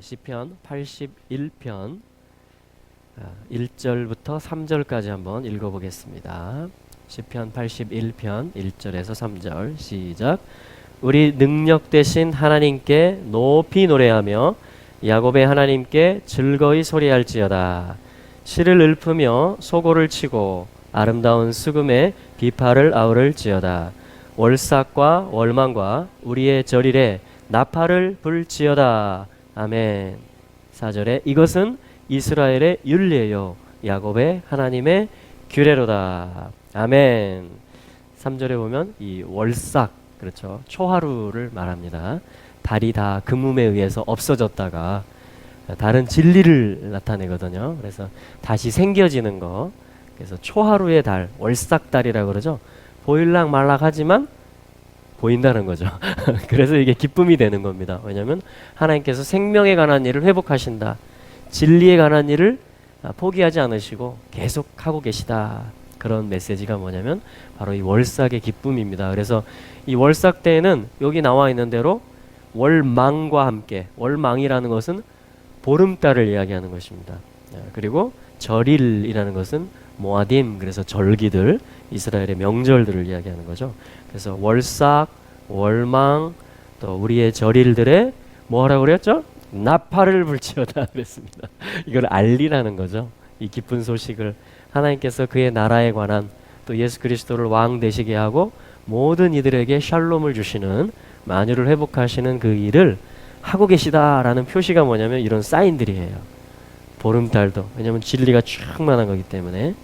시편 81편 1절부터 3절까지 한번 읽어보겠습니다. 시편 81편 1절에서 3절 시작. 우리 능력 되신 하나님께 높이 노래하며 야곱의 하나님께 즐거이 소리할지어다. 시를 읊으며 소고를 치고 아름다운 수금에 비파를 아우를지어다. 월삭과 월망과 우리의 절일에 나팔을 불지어다. 아멘. 4절에 이것은 이스라엘의 율례요 야곱의 하나님의 규례로다. 아멘. 3절에 보면 이 월삭, 그렇죠, 초하루를 말합니다. 달이 다 금음에 의해서 없어졌다가 다른 진리를 나타내거든요. 그래서 다시 생겨지는 거. 그래서 초하루의 달, 월삭달이라고 그러죠. 보일락 말락 하지만 보인다는 거죠. 그래서 이게 기쁨이 되는 겁니다. 왜냐하면 하나님께서 생명에 관한 일을 회복하신다. 진리에 관한 일을 포기하지 않으시고 계속 하고 계시다. 그런 메시지가 뭐냐면 바로 이 월삭의 기쁨입니다. 그래서 이 월삭 때에는 여기 나와 있는 대로 월망과 함께, 월망이라는 것은 보름달을 이야기하는 것입니다. 그리고 절일이라는 것은 모아딤, 그래서 절기들, 이스라엘의 명절들을 이야기하는 거죠. 그래서 월삭, 월망, 또 우리의 절일들에 뭐라고 그랬죠? 나팔을 불지어다 그랬습니다. 이걸 알리라는 거죠. 이 기쁜 소식을 하나님께서 그의 나라에 관한 또 예수 그리스도를 왕 되시게 하고 모든 이들에게 샬롬을 주시는, 만유를 회복하시는 그 일을 하고 계시다라는 표시가 뭐냐면 이런 사인들이에요. 보름달도, 왜냐하면 진리가 충만한 거기 때문에.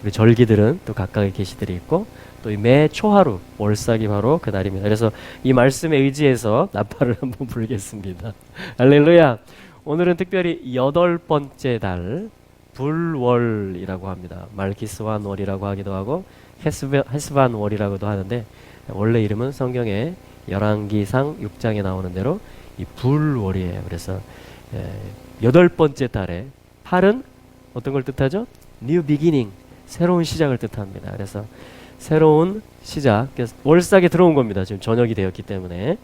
그리고 절기들은 또 각각의 계시들이 있고 또 이 매 초하루 월삭이 바로 그 날입니다. 그래서 이 말씀에 의지해서 나팔을 한번 불겠습니다. 할렐루야. 오늘은 특별히 8번째 달 불월이라고 합니다. 말기스완 월이라고 하기도 하고 헤스반 월이라고도 하는데, 원래 이름은 성경에 열왕기상 6장에 나오는 대로 이 불월이에요. 그래서 8번째 달에, 팔은 어떤 걸 뜻하죠? New beginning, 새로운 시작을 뜻합니다. 그래서 새로운 시작, 월삭에 들어온 겁니다. 지금 저녁이 되었기 때문에.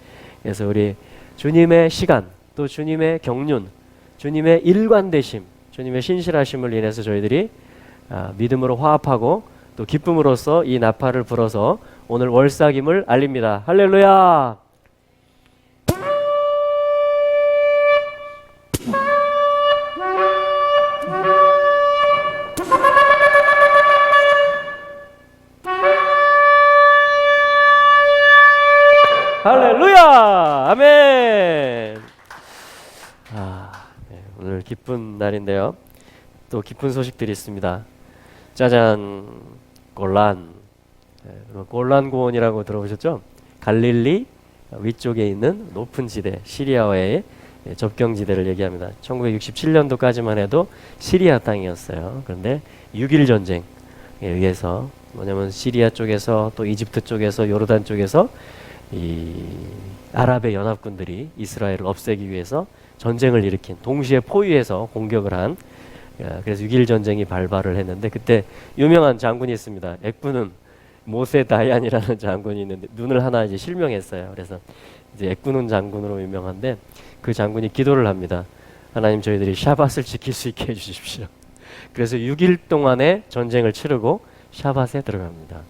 그래서 우리 주님의 시간, 또 주님의 경륜, 주님의 일관되심, 주님의 신실하심을 인해서 저희들이 믿음으로 화합하고 또 기쁨으로써 이 나팔을 불어서 오늘 월삭임을 알립니다. 할렐루야. 할렐루야! 아멘! 네, 오늘 기쁜 날인데요. 또 기쁜 소식들이 있습니다. 짜잔! 골란. 골란 고원이라고 들어보셨죠? 갈릴리 위쪽에 있는 높은 지대, 시리아와의 접경지대를 얘기합니다. 1967년도까지만 해도 시리아 땅이었어요. 그런데 6.1 전쟁에 의해서, 뭐냐면 시리아 쪽에서 또 이집트 쪽에서 요르단 쪽에서 이 아랍의 연합군들이 이스라엘을 없애기 위해서 전쟁을 일으킨, 동시에 포위해서 공격을 한, 그래서 6.1 전쟁이 발발을 했는데, 그때 유명한 장군이 있습니다. 액군은 모세 다얀이라는 장군이 있는데 눈을 하나 이제 실명했어요. 그래서 이제 액군은 장군으로 유명한데, 그 장군이 기도를 합니다. 하나님, 저희들이 샤밧을 지킬 수 있게 해주십시오. 그래서 6일 동안의 전쟁을 치르고 샤밧에 들어갑니다.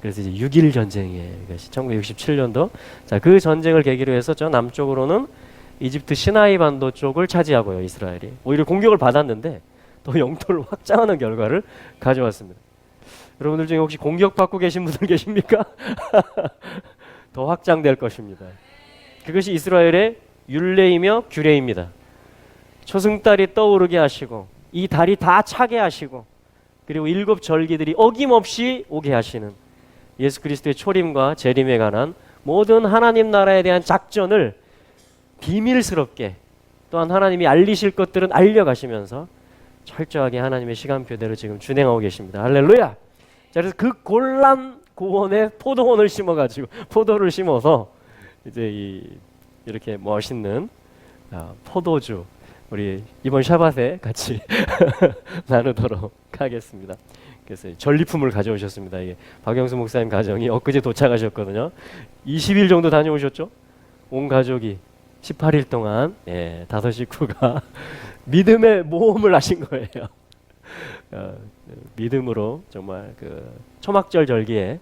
그래서 이제 6.1 전쟁이에요. 이것이 1967년도. 자, 그 전쟁을 계기로 해서 저 남쪽으로는 이집트 시나이 반도 쪽을 차지하고요, 이스라엘이. 오히려 공격을 받았는데 또 영토를 확장하는 결과를 가져왔습니다. 여러분들 중에 혹시 공격받고 계신 분들 계십니까? 더 확장될 것입니다. 그것이 이스라엘의 율례이며 규례입니다. 초승달이 떠오르게 하시고 이 달이 다 차게 하시고 그리고 7 절기들이 어김없이 오게 하시는 예수 그리스도의 초림과 재림에 관한 모든 하나님 나라에 대한 작전을 비밀스럽게, 또한 하나님이 알리실 것들은 알려가시면서 철저하게 하나님의 시간표대로 지금 진행하고 계십니다. 할렐루야. 자, 그래서 그 골란 고원에 포도원을 심어가지고 포도를 심어서 이제 이렇게 멋있는 포도주 우리 이번 샤밧에 같이 나누도록 하겠습니다. 그래서 전리품을 가져오셨습니다. 이게 박영수 목사님 가정이 엊그제 도착하셨거든요. 20일 정도 다녀오셨죠? 온 가족이 18일 동안 다섯 식구가 믿음의 모험을 하신 거예요. 믿음으로 정말 그 초막절 절기에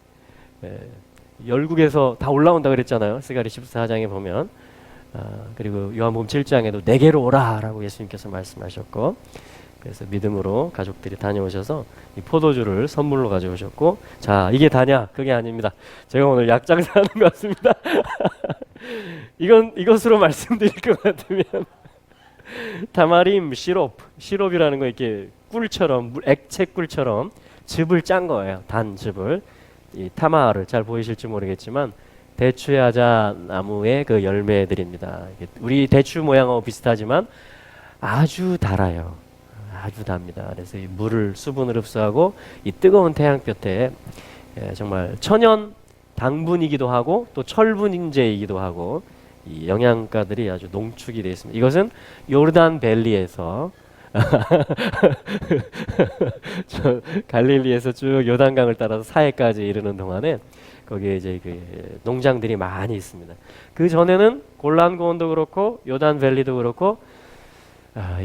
열국에서 다 올라온다 그랬잖아요. 스가랴 14장에 보면. 그리고 요한복음 7장에도 내게로 오라라고 예수님께서 말씀하셨고, 그래서 믿음으로 가족들이 다녀오셔서 이 포도주를 선물로 가져오셨고, 자, 이게 다냐? 그게 아닙니다. 제가 오늘 약 장사하는 것 같습니다. 이것으로 말씀드릴 것 같으면 타마림 시럽이라는 거, 이렇게 꿀처럼, 액체 꿀처럼 즙을 짠 거예요. 단 즙을. 이 타마를 잘 보이실지 모르겠지만 대추야자 나무의 그 열매들입니다. 우리 대추 모양하고 비슷하지만 아주 달아요. 아주 답니다. 그래서 이 물을 수분을 흡수하고 이 뜨거운 태양볕에 정말 천연 당분이기도 하고 또 철분인제이기도 하고 이 영양가들이 아주 농축이 되어 있습니다. 이것은 요르단 밸리에서 저 갈릴리에서 쭉 요단강을 따라서 사해까지 이르는 동안에 거기에 이제 그 농장들이 많이 있습니다. 그 전에는 골란 고원도 그렇고 요단 밸리도 그렇고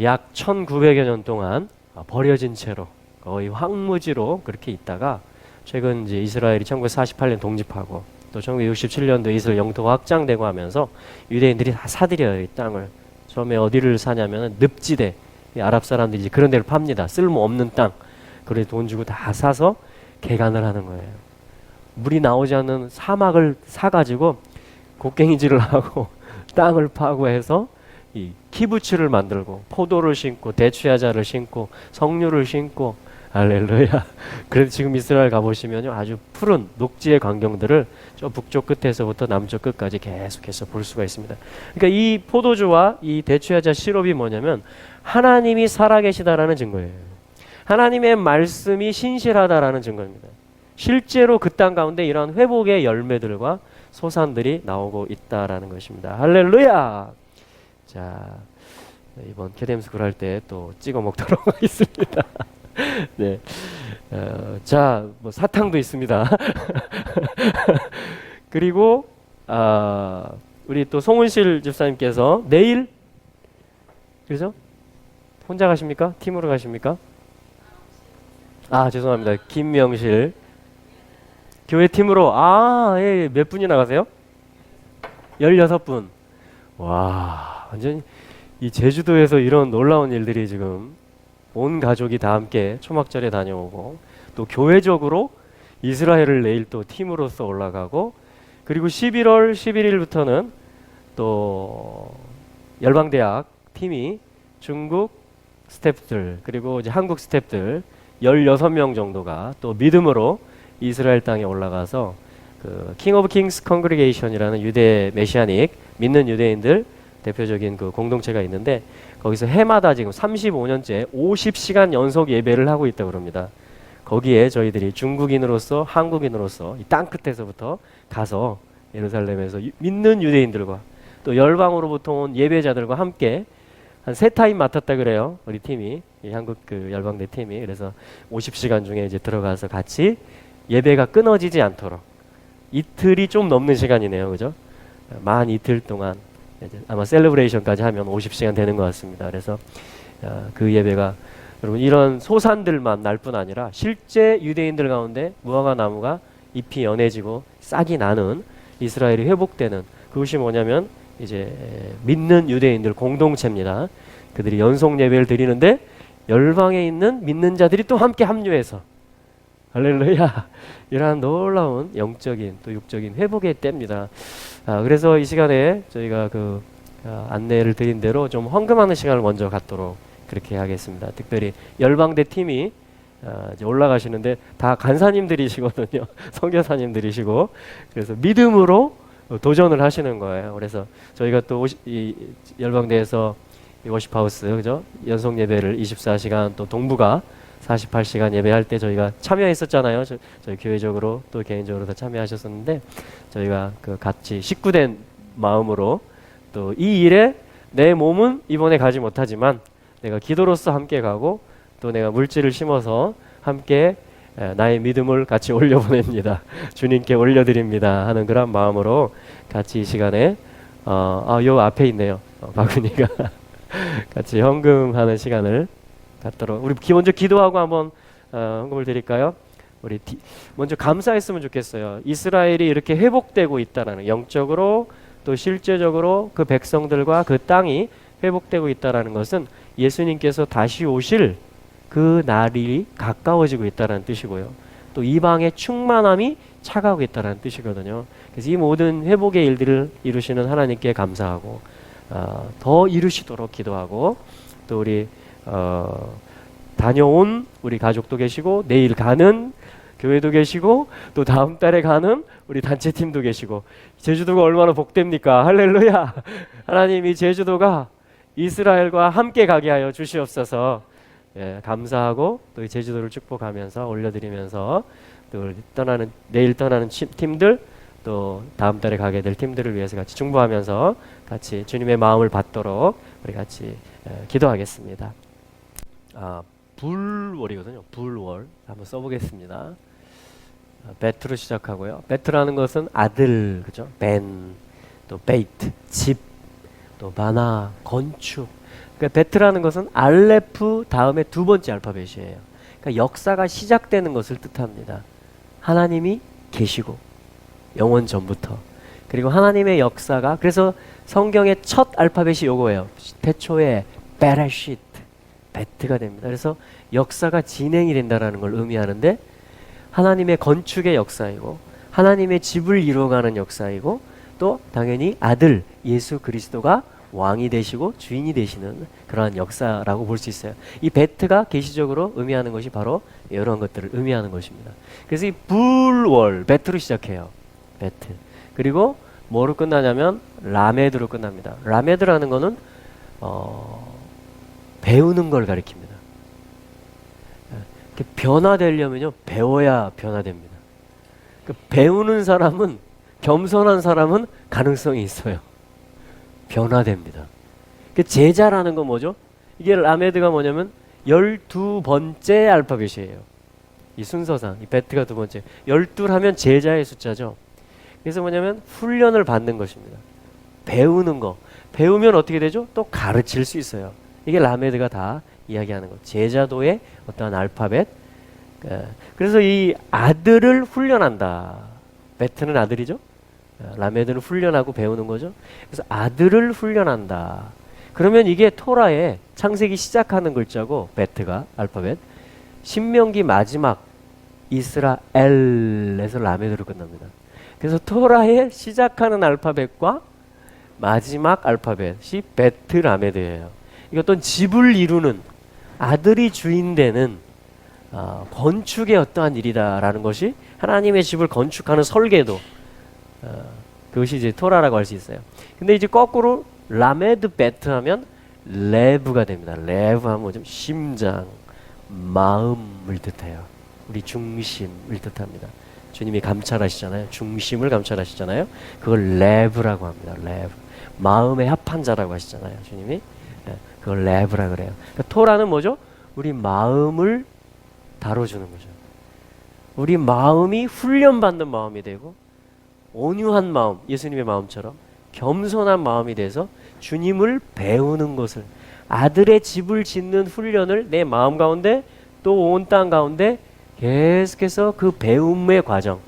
약 1900여 년 동안 버려진 채로 거의 황무지로 그렇게 있다가 최근 이제 이스라엘이 1948년 독립하고 또 1967년도에 이스라엘 영토가 확장되고 하면서 유대인들이 다 사들여요. 이 땅을. 처음에 어디를 사냐면 늪지대, 아랍 사람들이 이제 그런 데를 팝니다. 쓸모없는 땅. 그래 돈 주고 다 사서 개간을 하는 거예요. 물이 나오지 않는 사막을 사가지고 곡괭이질을 하고 땅을 파고 해서 이 키부츠를 만들고 포도를 심고 대추야자를 심고 석류를 심고, 할렐루야. 그래서 지금 이스라엘 가보시면요, 아주 푸른 녹지의 광경들을 저 북쪽 끝에서부터 남쪽 끝까지 계속해서 볼 수가 있습니다. 그러니까 이 포도주와 이 대추야자 시럽이 뭐냐면 하나님이 살아계시다라는 증거예요. 하나님의 말씀이 신실하다라는 증거입니다. 실제로 그 땅 가운데 이러한 회복의 열매들과 소산들이 나오고 있다라는 것입니다. 할렐루야. 자, 이번 캐뎀스쿨 할 때 또 찍어 먹도록 하겠습니다. 네, 자, 뭐 사탕도 있습니다. 그리고 우리 또 송은실 집사님께서 내일, 그죠? 혼자 가십니까? 팀으로 가십니까? 죄송합니다. 김명실 교회 팀으로 예, 몇 분이나 가세요? 16분. 와, 완전히 이 제주도에서 이런 놀라운 일들이 지금 온 가족이 다 함께 초막절에 다녀오고 또 교회적으로 이스라엘을 내일 또 팀으로서 올라가고, 그리고 11월 11일부터는 또 열방대학 팀이 중국 스태프들 그리고 이제 한국 스태프들 16명 정도가 또 믿음으로 이스라엘 땅에 올라가서 그 킹 오브 킹스 컨그리게이션이라는 유대 메시아닉 믿는 유대인들 대표적인 그 공동체가 있는데, 거기서 해마다 지금 35년째 50시간 연속 예배를 하고 있다고 그럽니다. 거기에 저희들이 중국인으로서 한국인으로서 이 땅 끝에서부터 가서 예루살렘에서 믿는 유대인들과 또 열방으로부터 온 예배자들과 함께 한 3타임 맡았다 그래요. 우리 팀이, 이 한국 그 열방대 팀이. 그래서 50시간 중에 이제 들어가서 같이 예배가 끊어지지 않도록, 이틀이 좀 넘는 시간이네요. 그죠? 만 이틀 동안 이제 아마 셀러브레이션까지 하면 50시간 되는 것 같습니다. 그래서 그 예배가 여러분 이런 소산들만 날 뿐 아니라 실제 유대인들 가운데 무화과 나무가 잎이 연해지고 싹이 나는 이스라엘이 회복되는, 그것이 뭐냐면 이제 믿는 유대인들 공동체입니다. 그들이 연속 예배를 드리는데 열방에 있는 믿는 자들이 또 함께 합류해서, 할렐루야, 이러한 놀라운 영적인 또 육적인 회복의 때입니다. 그래서 이 시간에 저희가 그 안내를 드린 대로 좀 헌금하는 시간을 먼저 갖도록 그렇게 하겠습니다. 특별히 열방대 팀이 이제 올라가시는데 다 간사님들이시거든요. 선교사님들이시고, 그래서 믿음으로 도전을 하시는 거예요. 그래서 저희가 또 이 열방대에서 이 워십하우스, 그죠? 연속 예배를 24시간 또 동부가 48시간 예배할 때 저희가 참여했었잖아요. 저희 교회적으로 또 개인적으로 다 참여하셨었는데, 저희가 그 같이 식구된 마음으로 또 이 일에 내 몸은 이번에 가지 못하지만 내가 기도로서 함께 가고 또 내가 물질을 심어서 함께 나의 믿음을 같이 올려보냅니다. 주님께 올려드립니다 하는 그런 마음으로 같이 이 시간에 요 앞에 있네요. 바구니가 같이 헌금하는 시간을 갖도록 우리 먼저 기도하고 한번 헌금을 드릴까요? 우리 먼저 감사했으면 좋겠어요. 이스라엘이 이렇게 회복되고 있다라는 영적으로 또 실제적으로 그 백성들과 그 땅이 회복되고 있다라는 것은 예수님께서 다시 오실 그 날이 가까워지고 있다는 뜻이고요. 또 이방의 충만함이 차가우고 있다는 뜻이거든요. 그래서 이 모든 회복의 일들을 이루시는 하나님께 감사하고 더 이루시도록 기도하고 또 우리 다녀온 우리 가족도 계시고 내일 가는 교회도 계시고 또 다음 달에 가는 우리 단체팀도 계시고 제주도가 얼마나 복됩니까? 할렐루야. 하나님이 제주도가 이스라엘과 함께 가게 하여 주시옵소서. 예, 감사하고 또 제주도를 축복하면서 올려드리면서 또 내일 떠나는 팀들 또 다음 달에 가게 될 팀들을 위해서 같이 중보하면서 같이 주님의 마음을 받도록 우리 같이 기도하겠습니다. 불월이거든요. 불월 한번 써보겠습니다. 베트로 시작하고요. 베트라는 것은 아들, 그죠? 벤, 또 베이트, 집, 또 마나, 건축. 그러니까 베트라는 것은 알레프 다음에 두 번째 알파벳이에요. 그러니까 역사가 시작되는 것을 뜻합니다. 하나님이 계시고 영원 전부터 그리고 하나님의 역사가 그래서 성경의 첫 알파벳이 요거예요. 태초에 베레시트 베트가 됩니다. 그래서 역사가 진행이 된다라는 걸 의미하는데 하나님의 건축의 역사이고 하나님의 집을 이루어가는 역사이고 또 당연히 아들 예수 그리스도가 왕이 되시고 주인이 되시는 그러한 역사라고 볼 수 있어요. 이 베트가 계시적으로 의미하는 것이 바로 이런 것들을 의미하는 것입니다. 그래서 이 불월 베트로 시작해요. 베트. 그리고 뭐로 끝나냐면 라메드로 끝납니다. 라메드라는 거는 배우는 걸 가리킵니다. 변화되려면요 배워야 변화됩니다. 배우는 사람은 겸손한 사람은 가능성이 있어요. 변화됩니다. 제자라는 건 뭐죠? 이게 라메드가 뭐냐면 12번째 알파벳이에요. 이 순서상 이 베트가 두 번째 12하면 제자의 숫자죠. 그래서 뭐냐면 훈련을 받는 것입니다. 배우는 거. 배우면 어떻게 되죠? 또 가르칠 수 있어요. 이게 라메드가 다 이야기하는 것. 제자도의 어떠한 알파벳. 그래서 이 아들을 훈련한다. 베트는 아들이죠. 라메드는 훈련하고 배우는 거죠. 그래서 아들을 훈련한다. 그러면 이게 토라의 창세기 시작하는 글자고 베트가 알파벳. 신명기 마지막 이스라엘에서 라메드로 끝납니다. 그래서 토라의 시작하는 알파벳과 마지막 알파벳이 베트 라메드예요. 이게 어떤 집을 이루는 아들이 주인 되는 건축의 어떠한 일이다라는 것이 하나님의 집을 건축하는 설계도 그것이 이제 토라라고 할 수 있어요. 근데 이제 거꾸로 라메드 베트 하면 레브가 됩니다. 레브 하면 좀 심장, 마음을 뜻해요. 우리 중심을 뜻합니다. 주님이 감찰하시잖아요. 중심을 감찰하시잖아요. 그걸 레브라고 합니다. 레브. 마음의 합한 자라고 하시잖아요. 주님이. 그걸 레브라 그래요. 그러니까 토라는 뭐죠? 우리 마음을 다뤄주는 거죠. 우리 마음이 훈련받는 마음이 되고 온유한 마음, 예수님의 마음처럼 겸손한 마음이 돼서 주님을 배우는 것을 아들의 집을 짓는 훈련을 내 마음 가운데 또 온 땅 가운데 계속해서 그 배움의 과정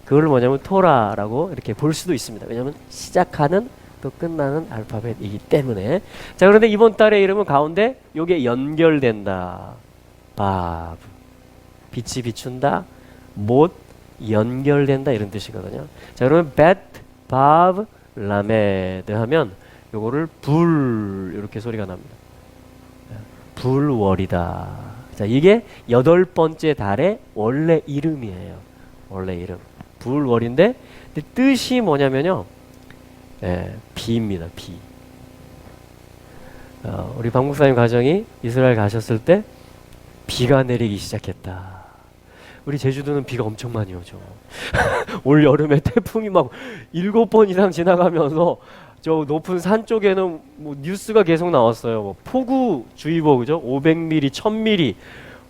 그걸 뭐냐면 토라라고 이렇게 볼 수도 있습니다. 왜냐하면 시작하는 또 끝나는 알파벳이기 때문에. 자, 그런데 이번 달의 이름은 가운데 요게 연결된다. 바브. 빛이 비춘다. 못 연결된다 이런 뜻이거든요. 자, 그러면 베트, 바브, 라메드 하면 요거를 불 이렇게 소리가 납니다. 불월이다. 자, 이게 8번째 달의 원래 이름이에요. 원래 이름. 불월인데 뜻이 뭐냐면요. 비입니다. 비. 우리 박 목사님 가정이 이스라엘 가셨을 때 비가 내리기 시작했다. 우리 제주도는 비가 엄청 많이 오죠. 올 여름에 태풍이 막 7번 이상 지나가면서 저 높은 산 쪽에는 뭐 뉴스가 계속 나왔어요. 뭐 폭우주의보 그죠? 500mm, 1000mm.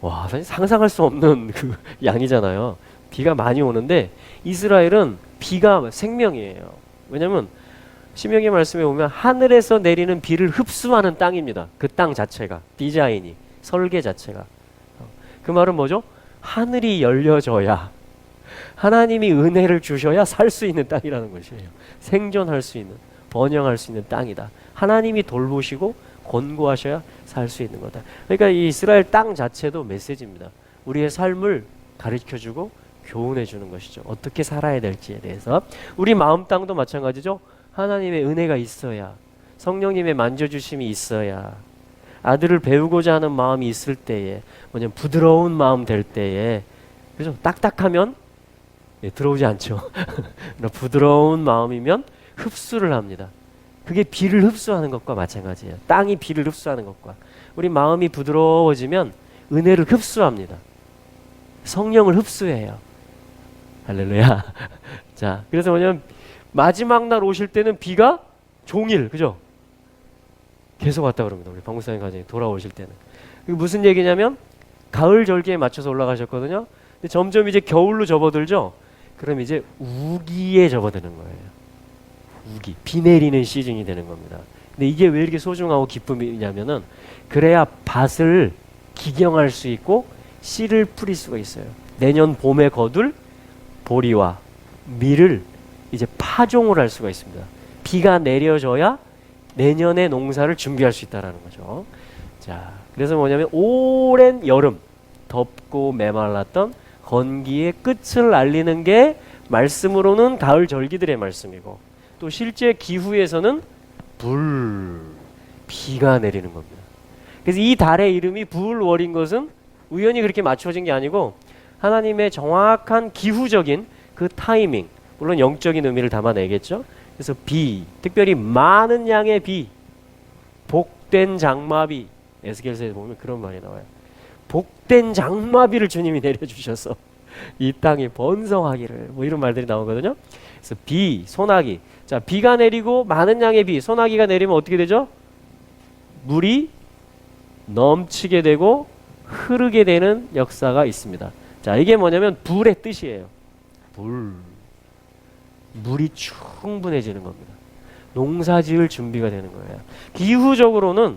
와, 사실 상상할 수 없는 그 양이잖아요. 비가 많이 오는데 이스라엘은 비가 생명이에요. 왜냐면 신명기 말씀에 보면 하늘에서 내리는 비를 흡수하는 땅입니다. 그 땅 자체가, 디자인이, 설계 자체가. 그 말은 뭐죠? 하늘이 열려져야, 하나님이 은혜를 주셔야 살 수 있는 땅이라는 것이에요. 생존할 수 있는, 번영할 수 있는 땅이다. 하나님이 돌보시고 권고하셔야 살 수 있는 거다. 그러니까 이 이스라엘 땅 자체도 메시지입니다. 우리의 삶을 가르쳐주고 교훈해주는 것이죠. 어떻게 살아야 될지에 대해서. 우리 마음 땅도 마찬가지죠. 하나님의 은혜가 있어야, 성령님의 만져주심이 있어야, 아들을 배우고자 하는 마음이 있을 때에, 뭐냐면 부드러운 마음 될 때에, 그죠? 딱딱하면 들어오지 않죠. 부드러운 마음이면 흡수를 합니다. 그게 비를 흡수하는 것과 마찬가지예요. 땅이 비를 흡수하는 것과. 우리 마음이 부드러워지면 은혜를 흡수합니다. 성령을 흡수해요. 할렐루야. 자, 그래서 뭐냐면 마지막 날 오실 때는 비가 종일, 그죠? 계속 왔다 그럽니다. 우리 박목사님 가정에 돌아오실 때는. 이게 무슨 얘기냐면 가을 절기에 맞춰서 올라가셨거든요. 근데 점점 이제 겨울로 접어들죠. 그럼 이제 우기에 접어드는 거예요. 우기, 비 내리는 시즌이 되는 겁니다. 근데 이게 왜 이렇게 소중하고 기쁨이냐면은 그래야 밭을 기경할 수 있고 씨를 뿌릴 수가 있어요. 내년 봄에 거둘 보리와 밀을 이제 파종을 할 수가 있습니다. 비가 내려져야 내년의 농사를 준비할 수 있다라는 거죠. 자, 그래서 뭐냐면 오랜 여름, 덥고 메말랐던 건기의 끝을 알리는 게 말씀으로는 가을 절기들의 말씀이고, 또 실제 기후에서는 비가 내리는 겁니다. 그래서 이 달의 이름이 불월인 것은 우연히 그렇게 맞춰진 게 아니고 하나님의 정확한 기후적인 그 타이밍, 물론 영적인 의미를 담아내겠죠. 그래서 비, 특별히 많은 양의 비, 복된 장마비, 에스겔서에 보면 그런 말이 나와요. 복된 장마비를 주님이 내려주셔서 이 땅이 번성하기를, 뭐 이런 말들이 나오거든요. 그래서 비, 소나기. 자, 비가 내리고 많은 양의 비, 소나기가 내리면 어떻게 되죠? 물이 넘치게 되고 흐르게 되는 역사가 있습니다. 자, 이게 뭐냐면 불의 뜻이에요. 물이 충분해지는 겁니다. 농사지을 준비가 되는 거예요. 기후적으로는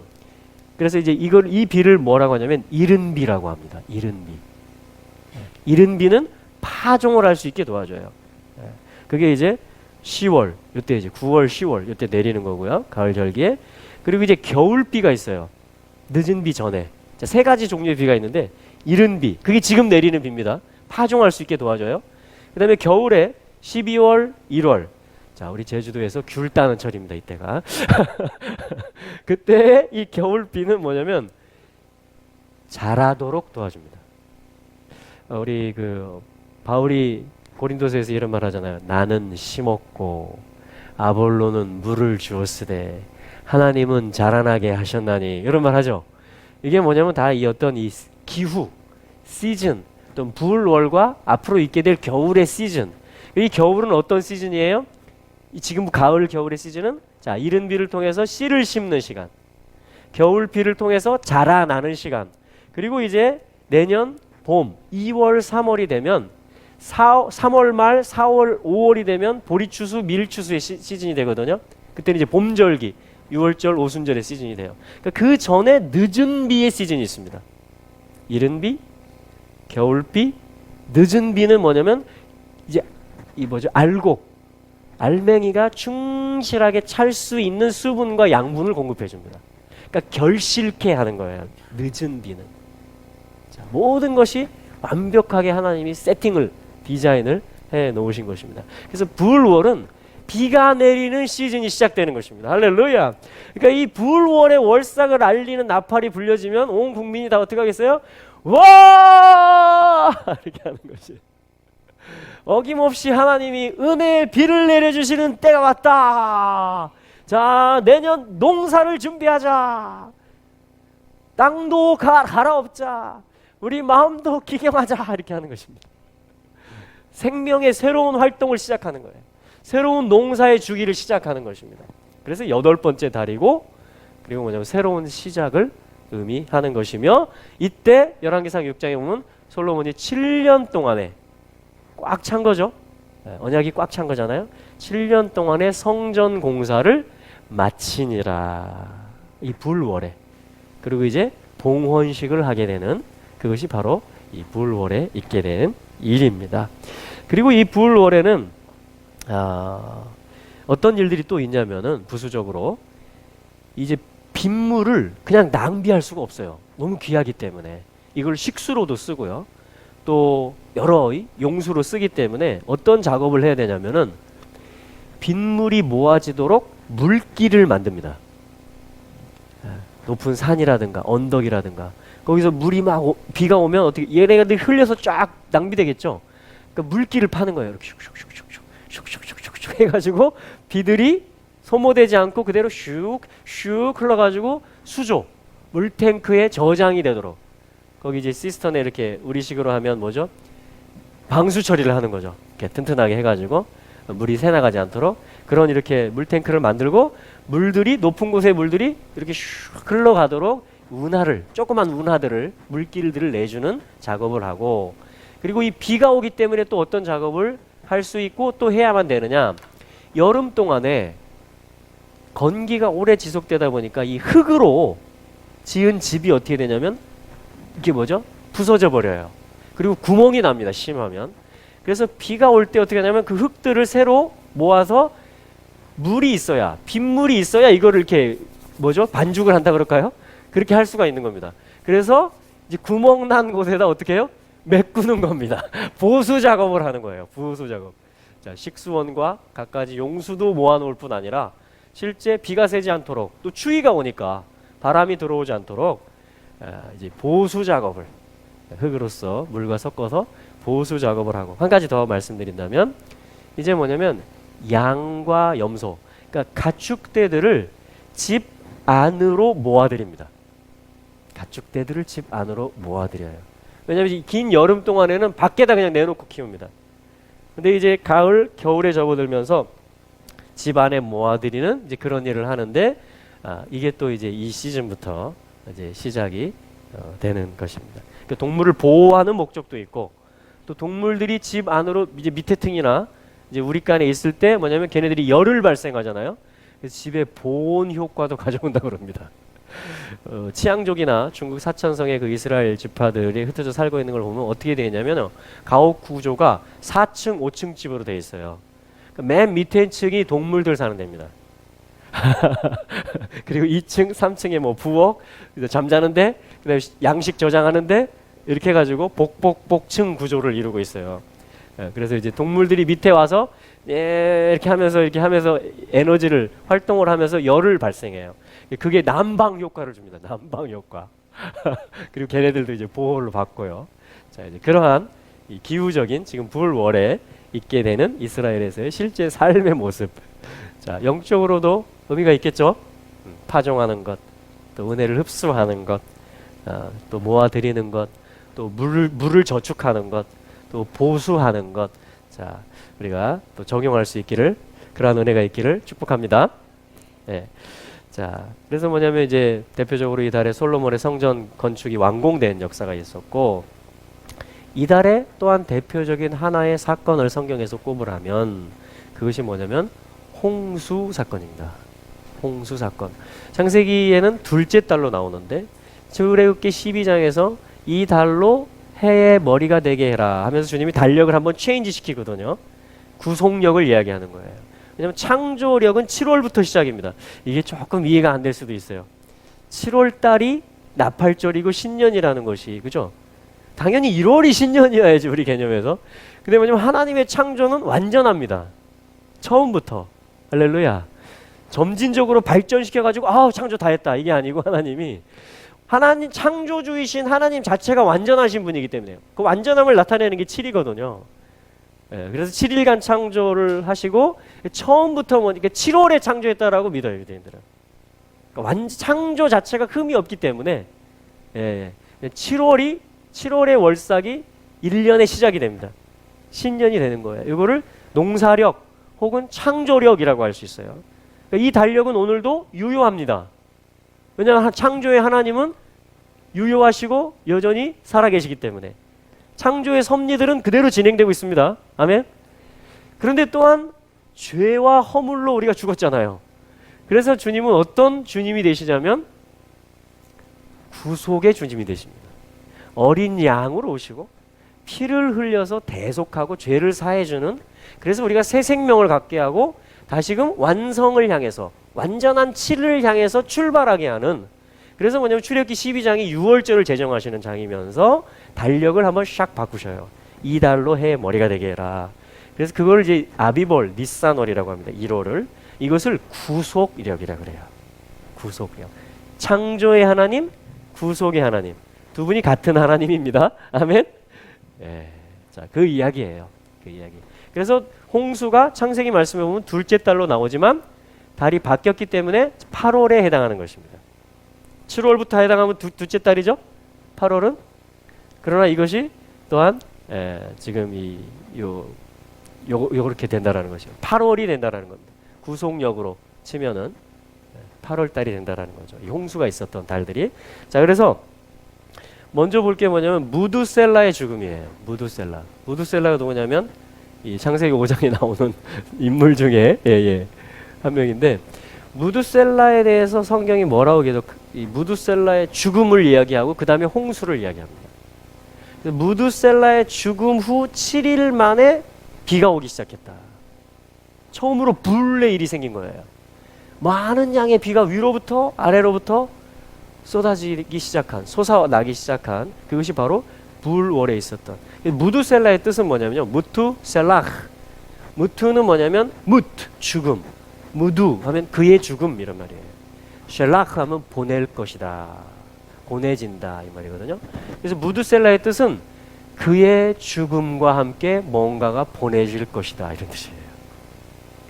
그래서 이제 이 비를 뭐라고 하냐면 이른 비라고 합니다. 이른 비. 이른 비는 파종을 할 수 있게 도와줘요. 그게 이제 10월, 이때 이제 9월, 10월 이때 내리는 거고요. 가을 절기에. 그리고 이제 겨울비가 있어요. 늦은 비 전에. 자, 세 가지 종류의 비가 있는데 이른 비, 그게 지금 내리는 비입니다. 파종할 수 있게 도와줘요. 그 다음에 겨울에 12월, 1월. 자, 우리 제주도에서 귤 따는 철입니다. 이때가. 그때 이 겨울비는 뭐냐면 자라도록 도와줍니다. 우리 그 바울이 고린도서에서 이런 말 하잖아요. 나는 심었고 아볼로는 물을 주었으되 하나님은 자라나게 하셨나니, 이런 말 하죠. 이게 뭐냐면 다 이 어떤 이 기후, 시즌, 또 불월과 앞으로 있게 될 겨울의 시즌. 이 겨울은 어떤 시즌이에요? 지금 가을 겨울의 시즌은 자, 이른 비를 통해서 씨를 심는 시간, 겨울 비를 통해서 자라나는 시간, 그리고 이제 내년 봄 2월 3월이 되면 3월 말 4월 5월이 되면 보리추수 밀추수의 시즌이 되거든요. 그때는 이제 봄절기 6월절 오순절의 시즌이 돼요. 그러니까 그 전에 늦은 비의 시즌이 있습니다. 이른 비, 겨울 비, 늦은 비는 뭐냐면 이제 이 뭐죠? 알맹이가 충실하게 찰 수 있는 수분과 양분을 공급해 줍니다. 그러니까 결실케 하는 거예요. 늦은 비는. 자, 모든 것이 완벽하게 하나님이 세팅을, 디자인을 해 놓으신 것입니다. 그래서 불월은 비가 내리는 시즌이 시작되는 것입니다. 할렐루야. 그러니까 이 불월의 월삭을 알리는 나팔이 불려지면 온 국민이 다 어떻게 하겠어요? 와! 이렇게 하는 것이. 어김없이 하나님이 은혜의 비를 내려주시는 때가 왔다. 자, 내년 농사를 준비하자. 땅도 갈아엎자. 우리 마음도 기경하자. 이렇게 하는 것입니다. 생명의 새로운 활동을 시작하는 거예요. 새로운 농사의 주기를 시작하는 것입니다. 그래서 8번째 달이고, 그리고 뭐냐면 새로운 시작을 의미하는 것이며, 이때 열왕기상 6장에 보면 솔로몬이 7년 동안에 꽉 찬 거죠. 언약이 꽉 찬 거잖아요. 7년 동안의 성전 공사를 마치니라. 이 불월에. 그리고 이제 봉헌식을 하게 되는 그것이 바로 이 불월에 있게 된 일입니다. 그리고 이 불월에는 어떤 일들이 또 있냐면은 부수적으로 이제 빗물을 그냥 낭비할 수가 없어요. 너무 귀하기 때문에 이걸 식수로도 쓰고요. 또 여러 용수로 쓰기 때문에 어떤 작업을 해야 되냐면은 빗물이 모아지도록 물길을 만듭니다. 높은 산이라든가 언덕이라든가 거기서 물이 막 비가 오면 어떻게 얘네가 흘려서 쫙 낭비되겠죠. 그러니까 물길을 파는 거예요. 이렇게 슉슉슉슉슉슉슉슉슉 해가지고 비들이 소모되지 않고 그대로 슉슉 흘러가지고 수조 물탱크에 저장이 되도록 거기 이제 시스턴에 이렇게 우리식으로 하면 뭐죠? 방수 처리를 하는 거죠. 이렇게 튼튼하게 해가지고 물이 새나가지 않도록 그런 이렇게 물탱크를 만들고 물들이 높은 곳의 물들이 이렇게 슉 흘러가도록 운하를 조그만 운하들을 물길들을 내주는 작업을 하고 그리고 이 비가 오기 때문에 또 어떤 작업을 할 수 있고 또 해야만 되느냐 여름 동안에 건기가 오래 지속되다 보니까 이 흙으로 지은 집이 어떻게 되냐면 이게 뭐죠? 부서져 버려요. 그리고 구멍이 납니다. 심하면. 그래서 비가 올 때 어떻게 하냐면 그 흙들을 새로 모아서 물이 있어야 빗물이 있어야 이거를 이렇게 뭐죠? 반죽을 한다 그럴까요? 그렇게 할 수가 있는 겁니다. 그래서 이제 구멍 난 곳에다 어떻게 해요? 메꾸는 겁니다. 보수 작업을 하는 거예요. 보수 작업. 자, 식수원과 갖가지 용수도 모아놓을 뿐 아니라 실제 비가 새지 않도록 또 추위가 오니까 바람이 들어오지 않도록 이제 보수 작업을 흙으로서 물과 섞어서 보수 작업을 하고 한 가지 더 말씀드린다면 이제 뭐냐면 양과 염소 그러니까 가축대들을 집 안으로 모아드립니다. 가축대들을 집 안으로 모아드려요. 왜냐하면 이 긴 여름 동안에는 밖에다 그냥 내놓고 키웁니다. 근데 이제 가을 겨울에 접어들면서 집 안에 모아들이는 이제 그런 일을 하는데 이게 또 이제 이 시즌부터 이제 시작이 되는 것입니다. 그러니까 동물을 보호하는 목적도 있고 또 동물들이 집 안으로 이제 밑에 층이나 이제 우리간에 있을 때 뭐냐면 걔네들이 열을 발생하잖아요. 그래서 집에 보온 효과도 가져온다고 그럽니다. 치앙족이나 중국 사천성의 그 이스라엘 지파들이 흩어져 살고 있는 걸 보면 어떻게 되냐면 가옥 구조가 4층, 5층 집으로 되어 있어요. 그러니까 맨 밑에 층이 동물들 사는 데입니다. 그리고 2층, 3층에 뭐 부엌, 잠자는데, 그다음에 양식 저장하는데 이렇게 해가지고 복복복층 구조를 이루고 있어요. 그래서 이제 동물들이 밑에 와서 이렇게 하면서 에너지를 활동을 하면서 열을 발생해요. 그게 난방 효과를 줍니다. 난방 효과. 그리고 걔네들도 이제 보호를 받고요. 자, 이제 그러한 이 기후적인 지금 불월에 있게 되는 이스라엘에서의 실제 삶의 모습. 자, 영적으로도 의미가 있겠죠. 파종하는 것, 또 은혜를 흡수하는 것, 또 모아들이는 것, 또 물을 저축하는 것, 또 보수하는 것. 자, 우리가 또 적용할 수 있기를 그러한 은혜가 있기를 축복합니다. 네. 자, 그래서 뭐냐면 이제 대표적으로 이달에 솔로몬의 성전 건축이 완공된 역사가 있었고 이달에 또한 대표적인 하나의 사건을 성경에서 꼽으라면 그것이 뭐냐면 홍수 사건입니다. 홍수 사건. 창세기에는 둘째 달로 나오는데 출애굽기 12장에서 이 달로 해의 머리가 되게 해라 하면서 주님이 달력을 한번 체인지 시키거든요. 구속력을 이야기하는 거예요. 왜냐하면 창조력은 7월부터 시작입니다. 이게 조금 이해가 안 될 수도 있어요. 7월 달이 나팔절이고 신년이라는 것이 그죠? 당연히 1월이 신년이어야지 우리 개념에서. 근데 뭐냐면 하나님의 창조는 완전합니다. 처음부터. 할렐루야. 점진적으로 발전시켜가지고 창조 다 했다 이게 아니고 하나님 창조주이신 하나님 자체가 완전하신 분이기 때문에요. 그 완전함을 나타내는 게 7이거든요. 그래서 7일간 창조를 하시고 처음부터 그러니까 7월에 창조했다라고 믿어요, 유대인들은. 그러니까 창조 자체가 흠이 없기 때문에 7월의 월삭이 1년의 시작이 됩니다. 신년이 되는 거예요. 이거를 농사력 혹은 창조력이라고 할 수 있어요. 그러니까 이 달력은 오늘도 유효합니다. 왜냐하면 창조의 하나님은 유효하시고 여전히 살아계시기 때문에 창조의 섭리들은 그대로 진행되고 있습니다. 아멘. 그런데 또한 죄와 허물로 우리가 죽었잖아요. 그래서 주님은 어떤 주님이 되시냐면 구속의 주님이 되십니다. 어린 양으로 오시고 피를 흘려서 대속하고 죄를 사해주는, 그래서 우리가 새 생명을 갖게 하고 다시금 완성을 향해서, 완전한 치를 향해서 출발하게 하는, 그래서 뭐냐면 출애굽기 12장이 유월절을 제정하시는 장이면서 달력을 한번 샥 바꾸셔요. 이달로 해 머리가 되게 해라. 그래서 그걸 이제 아비볼 니산월이라고 합니다. 1월을. 이것을 구속이력이라 그래요. 구속이력. 창조의 하나님, 구속의 하나님, 두 분이 같은 하나님입니다. 아멘. 예. 자, 그 이야기예요. 그 이야기. 그래서 홍수가 창세기 말씀에 보면 둘째 달로 나오지만 달이 바뀌었기 때문에 8월에 해당하는 것입니다. 7월부터 해당하면 둘째 달이죠. 8월은. 그러나 이것이 또한 지금 요렇게 된다라는 것이죠. 8월이 된다라는 겁니다. 구속력으로 치면은 8월 달이 된다라는 거죠. 이 홍수가 있었던 달들이. 자, 그래서 먼저 볼 게 뭐냐면 무두셀라의 죽음이에요. 무두셀라가 누구냐면 이 창세기 5장에 나오는 인물 중에 한 명인데, 무두셀라에 대해서 성경이 뭐라고 계속 이 무두셀라의 죽음을 이야기하고 그 다음에 홍수를 이야기합니다. 무두셀라의 죽음 후 7일 만에 비가 오기 시작했다. 처음으로 불의 일이 생긴 거예요. 많은 양의 비가 위로부터 아래로부터 쏟아지기 시작한, 솟아나기 시작한, 그것이 바로 불월에 있었던. 무두셀라의 뜻은 뭐냐면요, 무투셀라흐. 무투는 뭐냐면 죽음. 무두 하면 그의 죽음 이런 말이에요. 셀라흐 하면 보낼 것이다, 보내진다 이 말이거든요. 그래서 무두셀라의 뜻은 그의 죽음과 함께 뭔가가 보내질 것이다 이런 뜻이에요.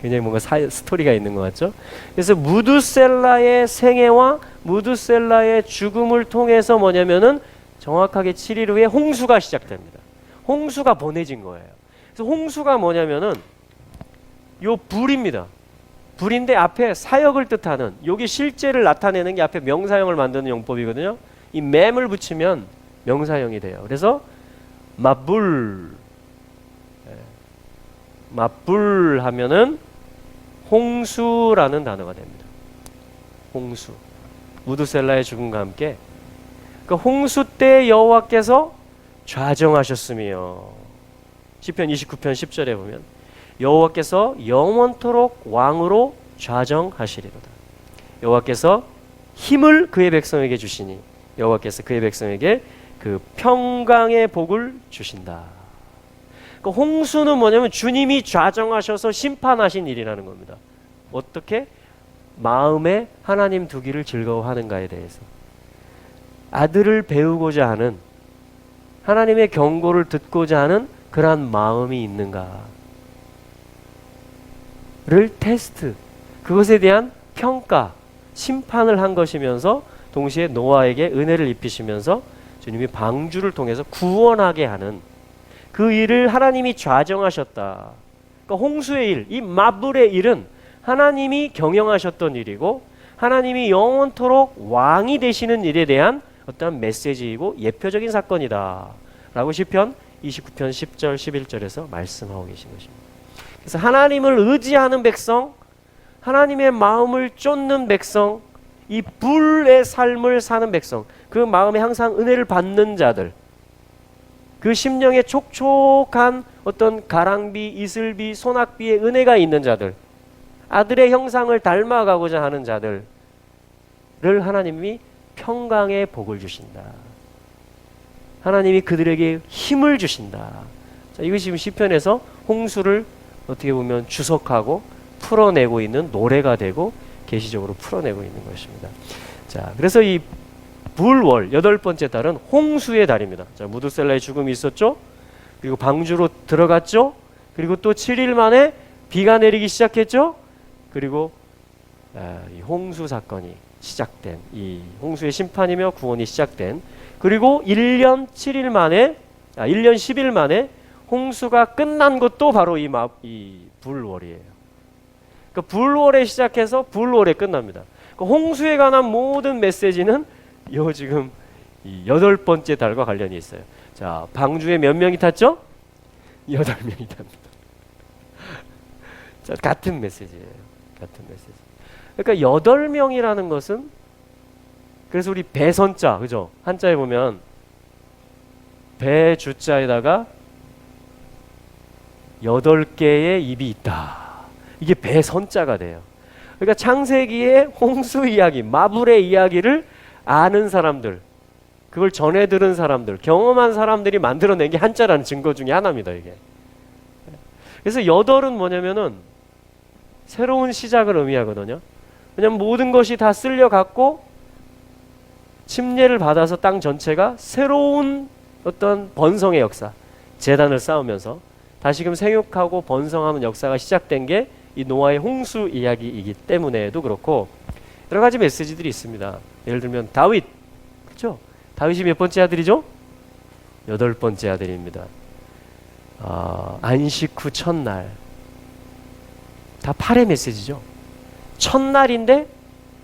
굉장히 뭔가 스토리가 있는 것 같죠. 그래서 무두셀라의 생애와 무두셀라의 죽음을 통해서 뭐냐면은 정확하게 7일 후에 홍수가 시작됩니다. 홍수가 보내진 거예요. 그래서 홍수가 뭐냐면은 요 불입니다. 불인데 앞에 사역을 뜻하는, 여기 실제를 나타내는 게 앞에 명사형을 만드는 용법이거든요. 이 맴을 붙이면 명사형이 돼요. 그래서 맞불 하면은 홍수라는 단어가 됩니다. 홍수. 무두셀라의 죽음과 함께 그 홍수 때 여호와께서 좌정하셨으며, 시편 29편 10절에 보면 여호와께서 영원토록 왕으로 좌정하시리로다. 여호와께서 힘을 그의 백성에게 주시니 여호와께서 그의 백성에게 그 평강의 복을 주신다. 그 홍수는 뭐냐면 주님이 좌정하셔서 심판하신 일이라는 겁니다. 어떻게? 마음에 하나님 두기를 즐거워하는가에 대해서. 아들을 배우고자 하는, 하나님의 경고를 듣고자 하는 그러한 마음이 있는가를 테스트, 그것에 대한 평가, 심판을 한 것이면서 동시에 노아에게 은혜를 입히시면서 주님이 방주를 통해서 구원하게 하는 그 일을 하나님이 좌정하셨다. 그러니까 홍수의 일, 이 마불의 일은 하나님이 경영하셨던 일이고 하나님이 영원토록 왕이 되시는 일에 대한 어떤 메시지이고 예표적인 사건이다 라고 시편 29편 10절 11절에서 말씀하고 계신 것입니다. 그래서 하나님을 의지하는 백성, 하나님의 마음을 쫓는 백성, 이 불의 삶을 사는 백성, 그 마음에 항상 은혜를 받는 자들, 그 심령에 촉촉한 어떤 가랑비, 이슬비, 소낙비의 은혜가 있는 자들, 아들의 형상을 닮아가고자 하는 자들을 하나님이 평강의 복을 주신다. 하나님이 그들에게 힘을 주신다. 자, 이것이 지금 시편에서 홍수를 어떻게 보면 주석하고 풀어내고 있는 노래가 되고 계시적으로 풀어내고 있는 것입니다. 자, 그래서 이 불월 8번째 달은 홍수의 달입니다. 자, 무두셀라의 죽음이 있었죠. 그리고 방주로 들어갔죠. 그리고 또 7일 만에 비가 내리기 시작했죠. 그리고 이 홍수 사건이 시작된, 이 홍수의 심판이며 구원이 시작된, 그리고 1년 7일 만에 1년 10일 만에 홍수가 끝난 것도 바로 이 불월이에요. 그 불월에 시작해서 불월에 끝납니다. 그 홍수에 관한 모든 메시지는 요 지금 이 8번째 달과 관련이 있어요. 자, 방주에 몇 명이 탔죠? 8명이 탑니다. 자, 같은 메시지예요. 같은 메시지. 그러니까 8명이라는 것은, 그래서 우리 배선자, 그죠? 한자에 보면 배 주자에다가 8개의 입이 있다. 이게 배선자가 돼요. 그러니까 창세기의 홍수 이야기, 마블의 이야기를 아는 사람들, 그걸 전해 들은 사람들, 경험한 사람들이 만들어낸 게 한자라는 증거 중에 하나입니다, 이게. 그래서 8은 뭐냐면은 새로운 시작을 의미하거든요. 왜냐면 모든 것이 다 쓸려갔고 침례를 받아서 땅 전체가 새로운 어떤 번성의 역사, 재단을 쌓으면서 다시금 생육하고 번성하는 역사가 시작된 게 이 노아의 홍수 이야기이기 때문에도 그렇고, 여러 가지 메시지들이 있습니다. 예를 들면 다윗, 그렇죠? 다윗이 몇 번째 아들이죠? 8번째 아들입니다. 안식 후 첫날, 다 8의 메시지죠. 첫날인데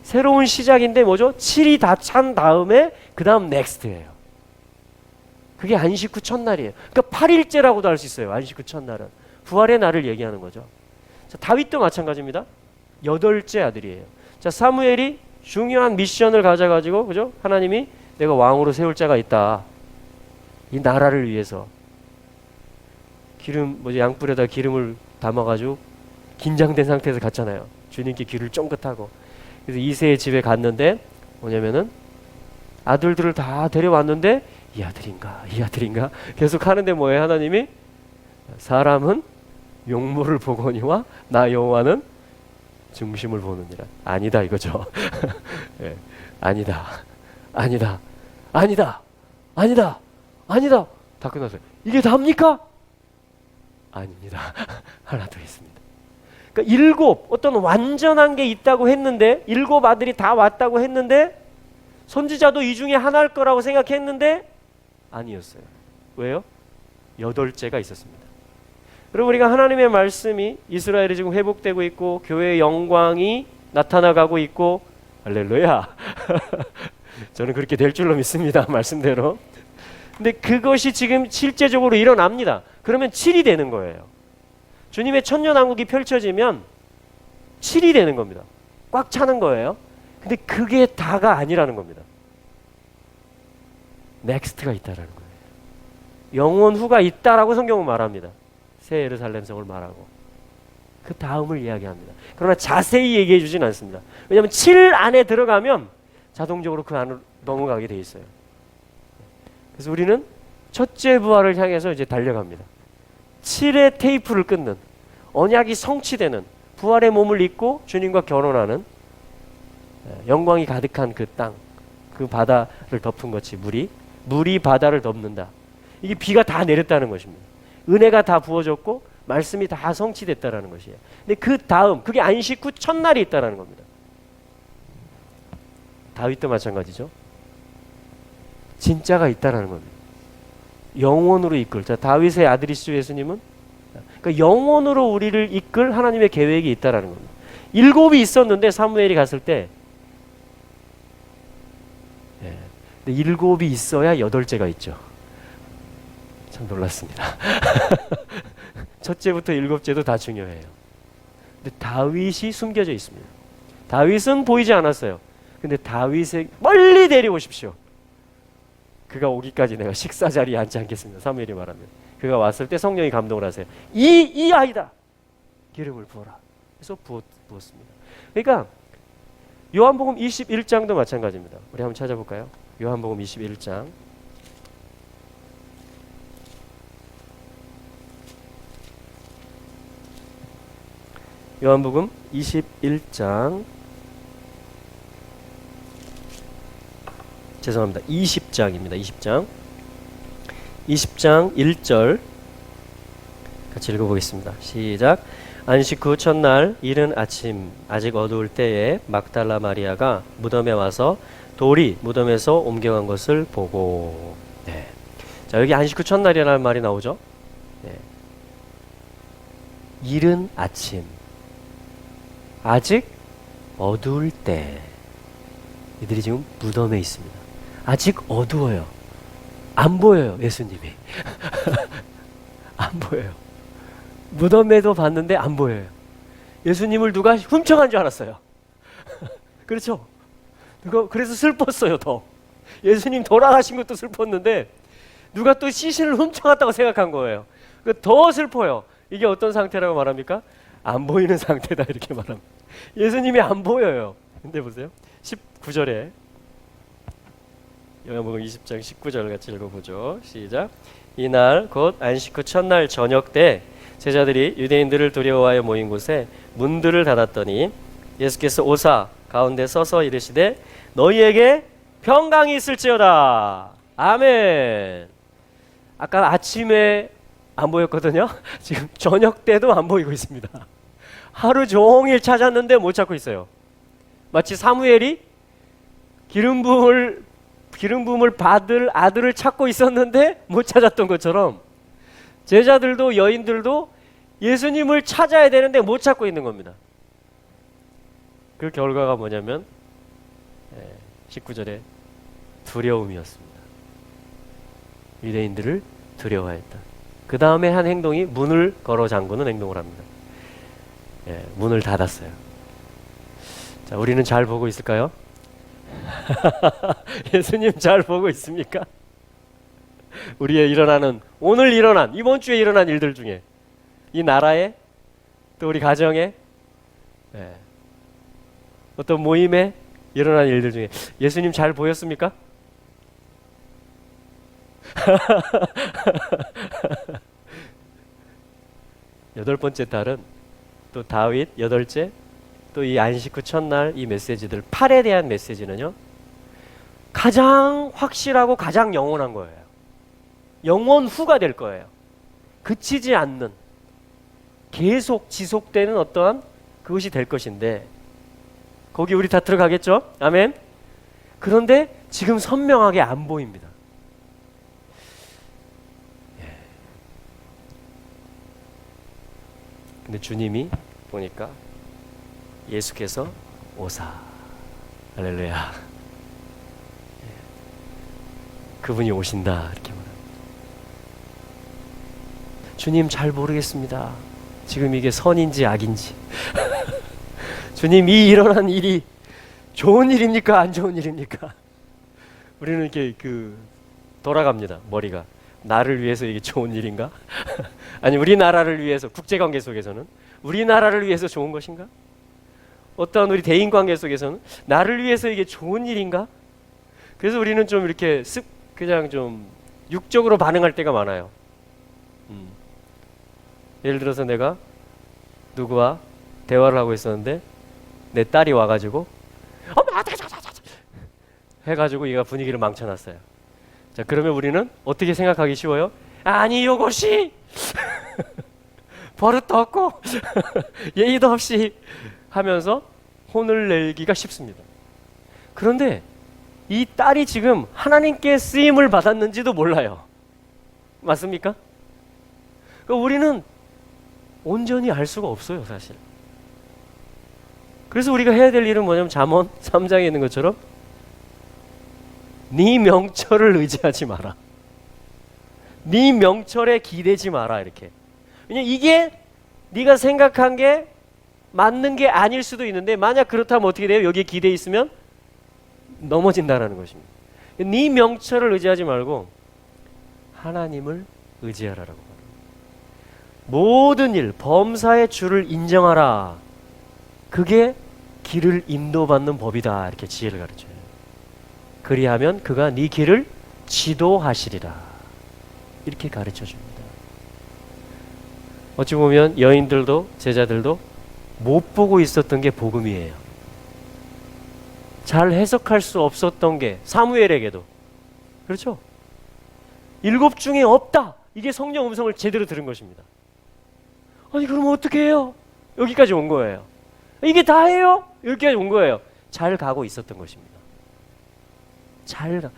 새로운 시작인데 뭐죠? 7이 다 찬 다음에 그 다음 넥스트예요. 그게 안식 후 첫날이에요. 그러니까 8일째라고도 할 수 있어요. 안식 후 첫날은 부활의 날을 얘기하는 거죠. 자, 다윗도 마찬가지입니다. 8째 아들이에요. 자, 사무엘이 중요한 미션을 가져가지고, 그죠? 하나님이 내가 왕으로 세울 자가 있다, 이 나라를 위해서 양뿔에다 기름을 담아가지고 긴장된 상태에서 갔잖아요. 주님께 귀를 쫑긋하고. 그래서 이새의 집에 갔는데 뭐냐면은 아들들을 다 데려왔는데 이 아들인가 계속 하는데 뭐예요? 하나님이 사람은 용모를 보거니와 나 여호와는 중심을 보느니라. 아니다 이거죠. 네. 아니다 다 끝났어요. 이게 다입니까? 아닙니다. 하나 더 있습니다. 그러니까 7 어떤 완전한 게 있다고 했는데, 7 아들이 다 왔다고 했는데 선지자도 이 중에 하나일 거라고 생각했는데 아니었어요. 왜요? 8째가 있었습니다. 그리고 우리가 하나님의 말씀이 이스라엘이 지금 회복되고 있고 교회의 영광이 나타나가고 있고, 할렐루야. 저는 그렇게 될 줄로 믿습니다. 말씀대로. 근데 그것이 지금 실제적으로 일어납니다. 그러면 7이 되는 거예요. 주님의 천년왕국이 펼쳐지면 7이 되는 겁니다. 꽉 차는 거예요. 근데 그게 다가 아니라는 겁니다. 넥스트가 있다라는 거예요. 영원 후가 있다라고 성경은 말합니다. 새 예루살렘 성을 말하고 그 다음을 이야기합니다. 그러나 자세히 얘기해 주진 않습니다. 왜냐하면 7 안에 들어가면 자동적으로 그 안으로 넘어가게 돼 있어요. 그래서 우리는 첫째 부활을 향해서 이제 달려갑니다. 7의 테이프를 끊는, 언약이 성취되는, 부활의 몸을 입고 주님과 결혼하는, 영광이 가득한 그 땅, 그 바다를 덮은 것이 물이 바다를 덮는다. 이게 비가 다 내렸다는 것입니다. 은혜가 다 부어졌고 말씀이 다 성취됐다라는 것이에요. 근데 그 다음, 그게 안식 후 첫날이 있다라는 겁니다. 다윗도 마찬가지죠. 진짜가 있다라는 겁니다. 영원으로 이끌. 자, 다윗의 아들이시죠, 예수님은. 그러니까 영원으로 우리를 이끌 하나님의 계획이 있다라는 겁니다. 7이 있었는데 사무엘이 갔을 때, 근데 7이 있어야 8째가 있죠. 참 놀랐습니다. 첫째부터 7째도 다 중요해요. 근데 다윗이 숨겨져 있습니다. 다윗은 보이지 않았어요. 근데 다윗을 멀리 데려오십시오. 그가 오기까지 내가 식사 자리에 앉지 않겠습니다. 사무엘이 말하면. 그가 왔을 때 성령이 감동을 하세요. 이 아이다. 기름을 부어라. 그래서 부었습니다. 그러니까 요한복음 21장도 마찬가지입니다. 우리 한번 찾아볼까요? 요한복음 21장. 요한복음 21장. 죄송합니다. 20장입니다. 20장. 20장 1절 같이 읽어보겠습니다. 시작. 안식 후 첫날 이른 아침 아직 어두울 때에 막달라 마리아가 무덤에 와서 돌이 무덤에서 옮겨간 것을 보고. 네. 자, 여기 안식 후 첫날이라는 말이 나오죠. 네. 이른 아침 아직 어두울 때 이들이 지금 무덤에 있습니다. 아직 어두워요. 안 보여요, 예수님이. 안 보여요. 무덤에도 봤는데 안 보여요. 예수님을 누가 훔쳐간 줄 알았어요. 그렇죠? 그래서 슬펐어요. 더 예수님 돌아가신 것도 슬펐는데 누가 또 시신을 훔쳐갔다고 생각한 거예요. 더 슬퍼요. 이게 어떤 상태라고 말합니까? 안 보이는 상태다 이렇게 말합니다. 예수님이 안 보여요. 근데 보세요. 19절에 요한복음 20장 19절 같이 읽어보죠. 시작. 이날 곧 안식 후 첫날 저녁 때 제자들이 유대인들을 두려워하여 모인 곳에 문들을 닫았더니 예수께서 오사 가운데 서서 이르시되 너희에게 평강이 있을지어다. 아멘. 아까 아침에 안 보였거든요. 지금 저녁 때도 안 보이고 있습니다. 하루 종일 찾았는데 못 찾고 있어요. 마치 사무엘이 기름 부음을 받을 아들을 찾고 있었는데 못 찾았던 것처럼 제자들도 여인들도 예수님을 찾아야 되는데 못 찾고 있는 겁니다. 그 결과가 뭐냐면 19절에 두려움이었습니다. 유대인들을 두려워했다. 그 다음에 한 행동이 문을 걸어 잠그는 행동을 합니다. 문을 닫았어요. 자, 우리는 잘 보고 있을까요? 예수님 잘 보고 있습니까? 우리의 오늘 일어난 이번 주에 일어난 일들 중에 이 나라에 또 우리 가정에 어떤 모임에 일어난 일들 중에 예수님 잘 보였습니까? 여덟 번째 달은 또 다윗, 여덟째 또 이 안식 후 첫날 이 메시지들 8에 대한 메시지는요 가장 확실하고 가장 영원한 거예요. 영원후가 될 거예요. 그치지 않는 계속 지속되는 어떠한 그것이 될 것인데 거기 우리 다 들어가겠죠? 아멘. 그런데 지금 선명하게 안 보입니다. 근데 주님이 보니까 예수께서 오사 할렐루야 그분이 오신다 이렇게 말합니다. 주님 잘 모르겠습니다. 지금 이게 선인지 악인지 주님 이 일어난 일이 좋은 일입니까 안 좋은 일입니까? 우리는 이렇게 돌아갑니다. 머리가 나를 위해서 이게 좋은 일인가? 아니 우리나라를 위해서 국제관계 속에서는 우리나라를 위해서 좋은 것인가? 어떠한 우리 대인관계 속에서는 나를 위해서 이게 좋은 일인가? 그래서 우리는 좀 이렇게 그냥 좀 육적으로 반응할 때가 많아요. 예를 들어서 내가 누구와 대화를 하고 있었는데 내 딸이 와가지고 엄마 해가지고 얘가 분위기를 망쳐놨어요. 자 그러면 우리는 어떻게 생각하기 쉬워요? 아니 요것이 버릇도 없고 예의도 없이 하면서 혼을 내기가 쉽습니다. 그런데 이 딸이 지금 하나님께 쓰임을 받았는지도 몰라요. 맞습니까? 그러니까 우리는 온전히 알 수가 없어요 사실. 그래서 우리가 해야 될 일은 뭐냐면 잠언 3장에 있는 것처럼 네 명철을 의지하지 마라. 네 명철에 기대지 마라 이렇게. 왜냐면 이게 네가 생각한 게 맞는 게 아닐 수도 있는데 만약 그렇다면 어떻게 돼요? 여기에 기대 있으면 넘어진다라는 것입니다. 네 명철을 의지하지 말고 하나님을 의지하라라고 말합니다. 모든 일, 범사의 주를 인정하라. 그게 길을 인도받는 법이다. 이렇게 지혜를 가르쳐요. 그리하면 그가 네 길을 지도하시리라. 이렇게 가르쳐 줍니다. 어찌 보면 여인들도 제자들도 못 보고 있었던 게 복음이에요. 잘 해석할 수 없었던 게 사무엘에게도 그렇죠? 7 중에 없다. 이게 성령 음성을 제대로 들은 것입니다. 아니 그럼 어떻게 해요? 여기까지 온 거예요. 이게 다예요? 여기까지 온 거예요. 잘 가고 있었던 것입니다. 7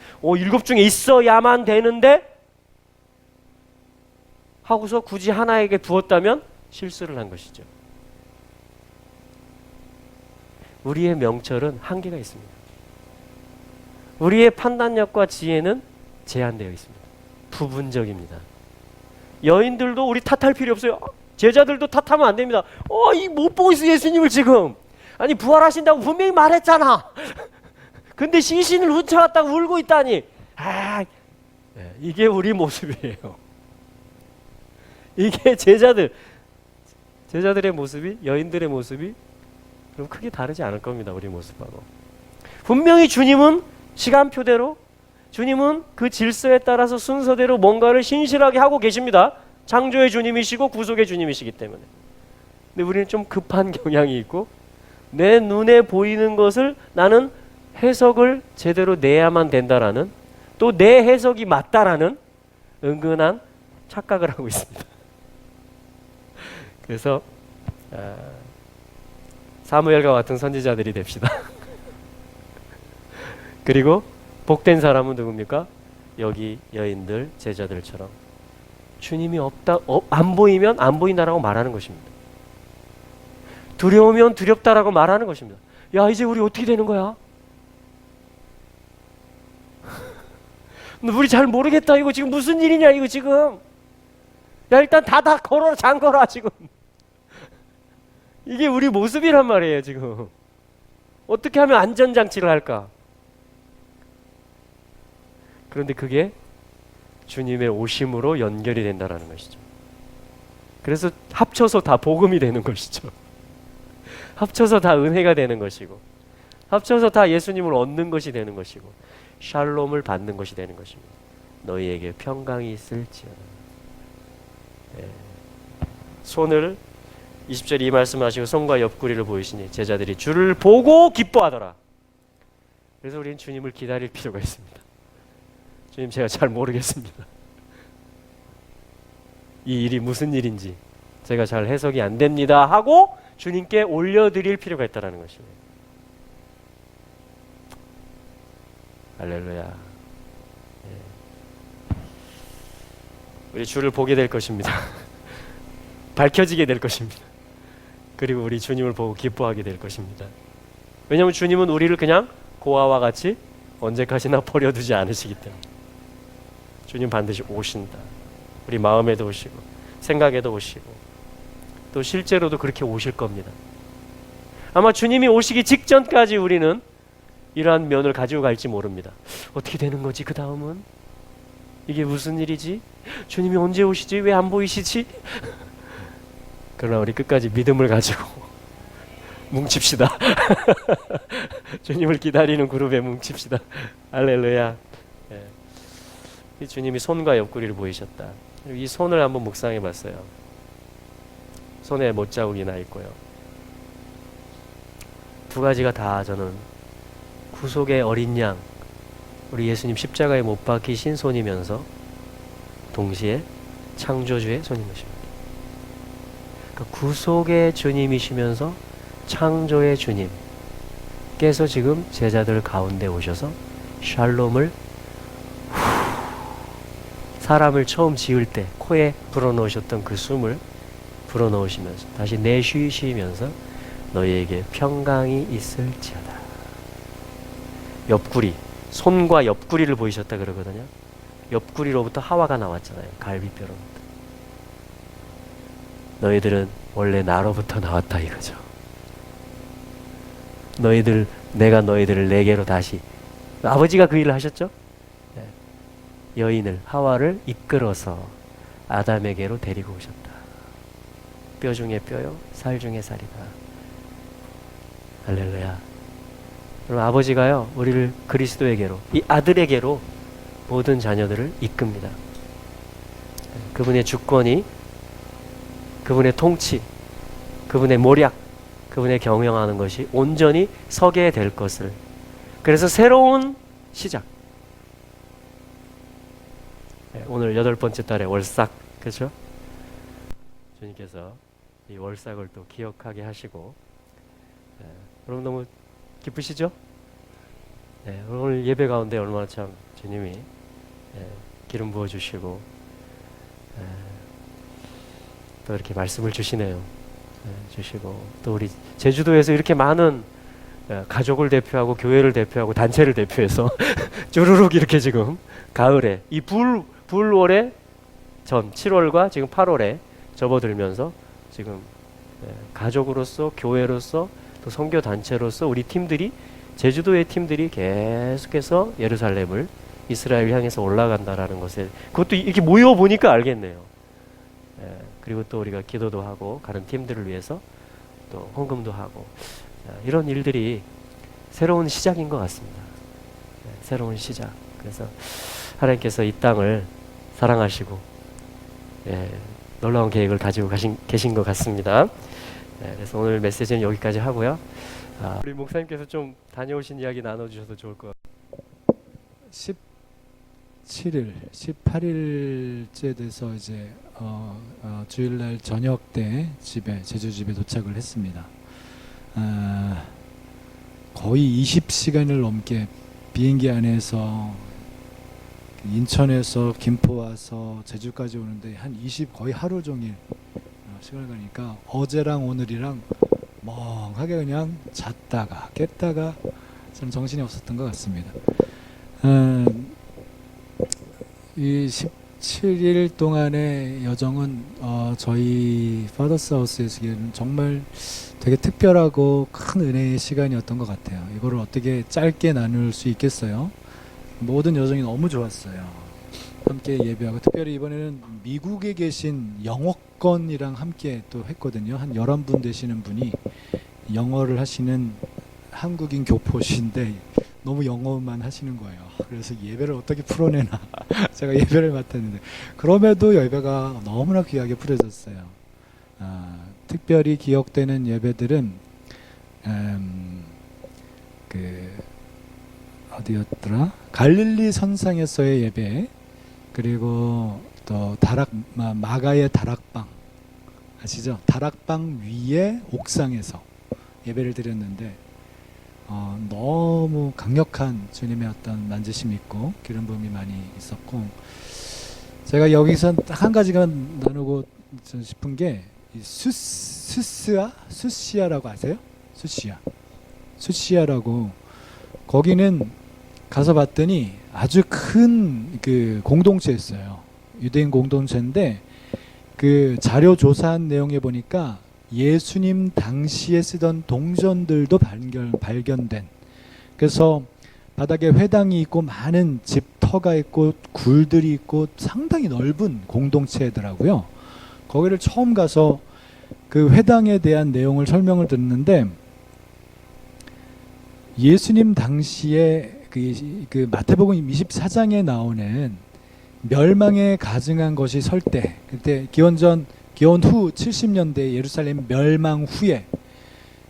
중에 있어야만 되는데 하고서 굳이 하나에게 두었다면 실수를 한 것이죠. 우리의 명철은 한계가 있습니다. 우리의 판단력과 지혜는 제한되어 있습니다. 부분적입니다. 여인들도 우리 탓할 필요 없어요. 제자들도 탓하면 안 됩니다. 이 못 보고 있어 예수님을 지금. 아니 부활하신다고 분명히 말했잖아. 근데 시신을 훔쳐갔다고 울고 있다니. 이게 우리 모습이에요. 이게 제자들의 모습이, 여인들의 모습이 그럼 크게 다르지 않을 겁니다. 우리 모습하고. 분명히 주님은 시간표대로, 주님은 그 질서에 따라서 순서대로 뭔가를 신실하게 하고 계십니다. 창조의 주님이시고 구속의 주님이시기 때문에. 근데 우리는 좀 급한 경향이 있고, 내 눈에 보이는 것을 나는 해석을 제대로 내야만 된다라는, 또 내 해석이 맞다라는 은근한 착각을 하고 있습니다. 그래서 사무엘과 같은 선지자들이 됩시다. 그리고 복된 사람은 누굽니까? 여기 여인들, 제자들처럼 주님이 안 보이면 안 보인다라고 말하는 것입니다. 두려우면 두렵다라고 말하는 것입니다. 야, 이제 우리 어떻게 되는 거야? 우리 잘 모르겠다. 이거 지금 무슨 일이냐 이거 지금. 야, 일단 다 걸어라, 잠궈라 지금. 이게 우리 모습이란 말이에요 지금. 어떻게 하면 안전장치를 할까? 그런데 그게 주님의 오심으로 연결이 된다는 것이죠. 그래서 합쳐서 다 복음이 되는 것이죠. 합쳐서 다 은혜가 되는 것이고, 합쳐서 다 예수님을 얻는 것이 되는 것이고, 샬롬을 받는 것이 되는 것입니다. 너희에게 평강이 있을지어다. 손을 20절 이 말씀하시고 손과 옆구리를 보이시니 제자들이 주를 보고 기뻐하더라. 그래서 우리는 주님을 기다릴 필요가 있습니다. 주님, 제가 잘 모르겠습니다. 이 일이 무슨 일인지 제가 잘 해석이 안 됩니다 하고 주님께 올려드릴 필요가 있다는 것입니다. 할렐루야. 우리 주를 보게 될 것입니다. 밝혀지게 될 것입니다. 그리고 우리 주님을 보고 기뻐하게 될 것입니다. 왜냐하면 주님은 우리를 그냥 고아와 같이 언제까지나 버려두지 않으시기 때문에. 주님 반드시 오신다. 우리 마음에도 오시고 생각에도 오시고 또 실제로도 그렇게 오실 겁니다. 아마 주님이 오시기 직전까지 우리는 이러한 면을 가지고 갈지 모릅니다. 어떻게 되는 거지 그 다음은? 이게 무슨 일이지? 주님이 언제 오시지? 왜 안 보이시지? 그러나 우리 끝까지 믿음을 가지고 뭉칩시다. 주님을 기다리는 그룹에 뭉칩시다. 할렐루야. 이 주님이 손과 옆구리를 보이셨다. 이 손을 한번 묵상해 봤어요. 손에 못자국이 나 있고요. 두 가지가 다 저는 구속의 어린 양, 우리 예수님 십자가에 못 박히신 손이면서 동시에 창조주의 손인 것입니다. 그러니까 구속의 주님이시면서 창조의 주님께서 지금 제자들 가운데 오셔서 샬롬을 사람을 처음 지을 때 코에 불어넣으셨던 그 숨을 불어넣으시면서 다시 내쉬시면서 너희에게 평강이 있을지어다. 옆구리, 손과 옆구리를 보이셨다 그러거든요. 옆구리로부터 하와가 나왔잖아요. 갈비뼈로부터. 너희들은 원래 나로부터 나왔다 이거죠. 내가 너희들을 내게로 다시, 아버지가 그 일을 하셨죠. 여인을, 하와를 이끌어서 아담에게로 데리고 오셨다. 뼈 중에 뼈요, 살 중에 살이다. 할렐루야. 그럼 아버지가요, 우리를 그리스도에게로, 이 아들에게로 모든 자녀들을 이끕니다. 그분의 주권이, 그분의 통치, 그분의 모략, 그분의 경영하는 것이 온전히 서게 될 것을. 그래서 새로운 시작. 오늘 8번째 달에 월삭, 그렇죠? 주님께서 이 월삭을 또 기억하게 하시고, 여러분 너무 기쁘시죠? 오늘 예배 가운데 얼마나 참 주님이 기름 부어주시고 또 이렇게 말씀을 주시네요. 주시고 또 우리 제주도에서 이렇게 많은 가족을 대표하고 교회를 대표하고 단체를 대표해서 쭈루룩 이렇게 지금 가을에 이 불월의 전 7월과 지금 8월에 접어들면서 지금 가족으로서 교회로서 또 선교 단체로서 우리 팀들이 제주도의 팀들이 계속해서 예루살렘을 이스라엘 향해서 올라간다라는 것에 그것도 이렇게 모여 보니까 알겠네요. 그리고 또 우리가 기도도 하고 가는 팀들을 위해서 또 헌금도 하고 이런 일들이 새로운 시작인 것 같습니다. 새로운 시작. 그래서 하나님께서 이 땅을 사랑하시고 놀라운 계획을 가지고 계신 것 같습니다. 그래서 오늘 메시지는 여기까지 하고요. 우리 목사님께서 좀 다녀오신 이야기 나눠주셔도 좋을 것 같아요. 17일, 18일째 돼서 이제 주일날 저녁 때 제주 집에 도착을 했습니다. 거의 20시간을 넘게 비행기 안에서 인천에서 김포 와서 제주까지 오는데 거의 하루 종일 시간을 가니까 어제랑 오늘이랑 멍하게 그냥 잤다가 깼다가 좀 정신이 없었던 것 같습니다. 이 17일 동안의 여정은 저희 파더스 하우스에서는 정말 되게 특별하고 큰 은혜의 시간이었던 것 같아요. 이거를 어떻게 짧게 나눌 수 있겠어요? 모든 여정이 너무 좋았어요. 함께 예배하고 특별히 이번에는 미국에 계신 영어권이랑 함께 또 했거든요. 한 11분 되시는 분이 영어를 하시는 한국인 교포신데 너무 영어만 하시는 거예요. 그래서 예배를 어떻게 풀어내나 제가 예배를 맡았는데 그럼에도 예배가 너무나 귀하게 풀어졌어요. 특별히 기억되는 예배들은 어디였더라? 갈릴리 선상에서의 예배, 그리고 또 마가의 다락방 아시죠? 다락방 위에 옥상에서 예배를 드렸는데 너무 강력한 주님의 어떤 만지심이 있고 기름 부음이 많이 있었고, 제가 여기서 딱 한 가지만 나누고 싶은 게 수시아라고 아세요? 수시아라고 거기는 가서 봤더니 아주 큰 그 공동체였어요. 유대인 공동체인데 그 자료 조사한 내용에 보니까 예수님 당시에 쓰던 동전들도 발견된, 그래서 바닥에 회당이 있고 많은 집터가 있고 굴들이 있고 상당히 넓은 공동체더라고요. 거기를 처음 가서 그 회당에 대한 내용을 설명을 듣는데 예수님 당시에 그 마태복음 24장에 나오는 멸망에 가증한 것이 설 때, 그때 기원 후 70년대 예루살렘 멸망 후에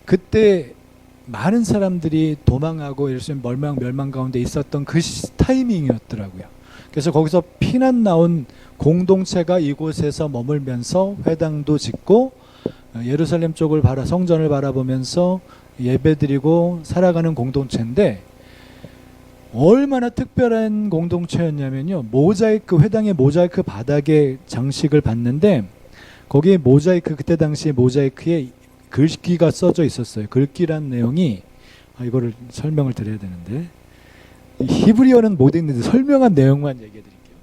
그때 많은 사람들이 도망하고 예루살렘 멸망 가운데 있었던 그 타이밍이었더라고요. 그래서 거기서 피난 나온 공동체가 이곳에서 머물면서 회당도 짓고 예루살렘 쪽을 성전을 바라보면서 예배드리고 살아가는 공동체인데, 얼마나 특별한 공동체였냐면요, 회당의 모자이크 바닥에 장식을 봤는데 거기에 그때 당시에 모자이크에 글귀가 써져 있었어요. 글귀란 내용이 이거를 설명을 드려야 되는데 히브리어는 못 읽는데 설명한 내용만 얘기해 드릴게요.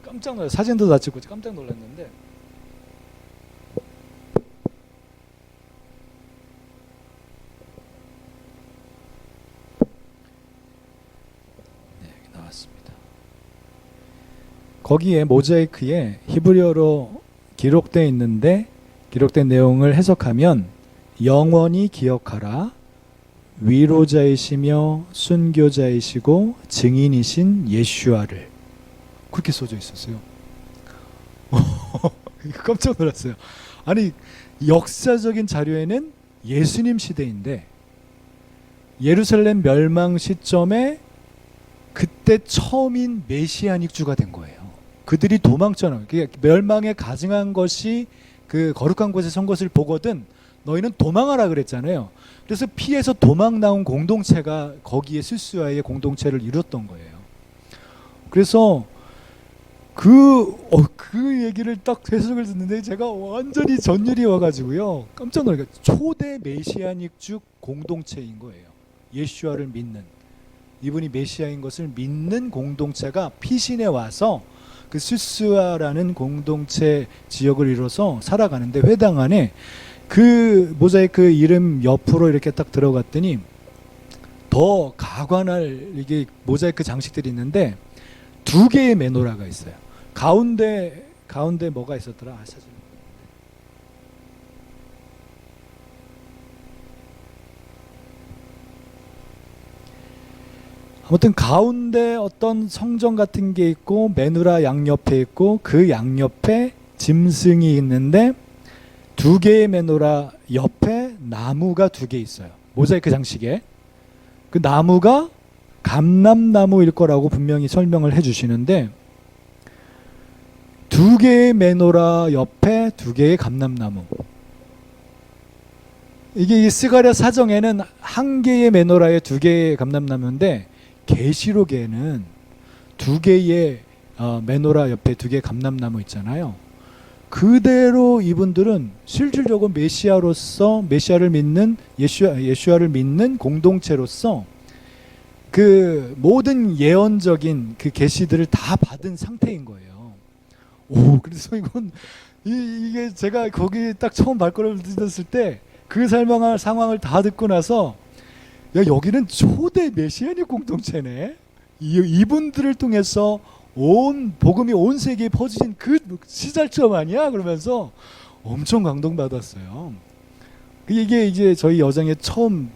깜짝 놀랐어요. 사진도 다 찍고 깜짝 놀랐는데 나왔습니다. 거기에 모자이크에 히브리어로 기록되어 있는데, 기록된 내용을 해석하면 영원히 기억하라, 위로자이시며 순교자이시고 증인이신 예슈아를, 그렇게 써져 있었어요. 깜짝 놀랐어요. 아니, 역사적인 자료에는 예수님 시대인데 예루살렘 멸망 시점에 그때 처음인 메시아닉 주가 된 거예요. 그들이 도망쳤잖아요. 멸망에 가증한 것이 그 거룩한 곳에 선 것을 보거든 너희는 도망하라 그랬잖아요. 그래서 피해서 도망 나온 공동체가 거기에 수스와의 공동체를 이뤘던 거예요. 그래서 그 얘기를 딱 해석을 듣는데 제가 완전히 전율이 와가지고요, 깜짝 놀랐어요. 초대 메시아닉 주 공동체인 거예요. 예슈아를 믿는, 이분이 메시아인 것을 믿는 공동체가 피신해 와서 그 시스와라는 공동체 지역을 이뤄서 살아가는데 회당 안에 그 모자이크 이름 옆으로 이렇게 딱 들어갔더니 더 가관할 이게 모자이크 장식들이 있는데 2개의 메노라가 있어요. 가운데 뭐가 있었더라? 사진. 아무튼 가운데 어떤 성전 같은 게 있고 메누라 양옆에 있고 그 양옆에 짐승이 있는데 2개의 메노라 옆에 나무가 2개 있어요. 모자이크 장식에. 그 나무가 감람나무일 거라고 분명히 설명을 해주시는데 2개의 메노라 옆에 2개의 감람나무. 이게 이 스가랴 사정에는 1개의 메노라에 2개의 감람나무인데 계시록에는 2개의 메노라 옆에 2개의 감람나무 있잖아요. 그대로 이분들은 실질적으로 메시아로서 메시아를 믿는 예수아를 믿는 공동체로서 그 모든 예언적인 그 계시들을 다 받은 상태인 거예요. 오, 그래서 이건 이게 제가 거기 딱 처음 발걸음을 디뎠을 때 그 설명할 상황을 다 듣고 나서 야, 여기는 초대 메시아닉 공동체네. 이분들을 통해서 복음이 온 세계에 퍼진 그 시작점 아니야? 그러면서 엄청 감동받았어요. 이게 이제 저희 여정의 처음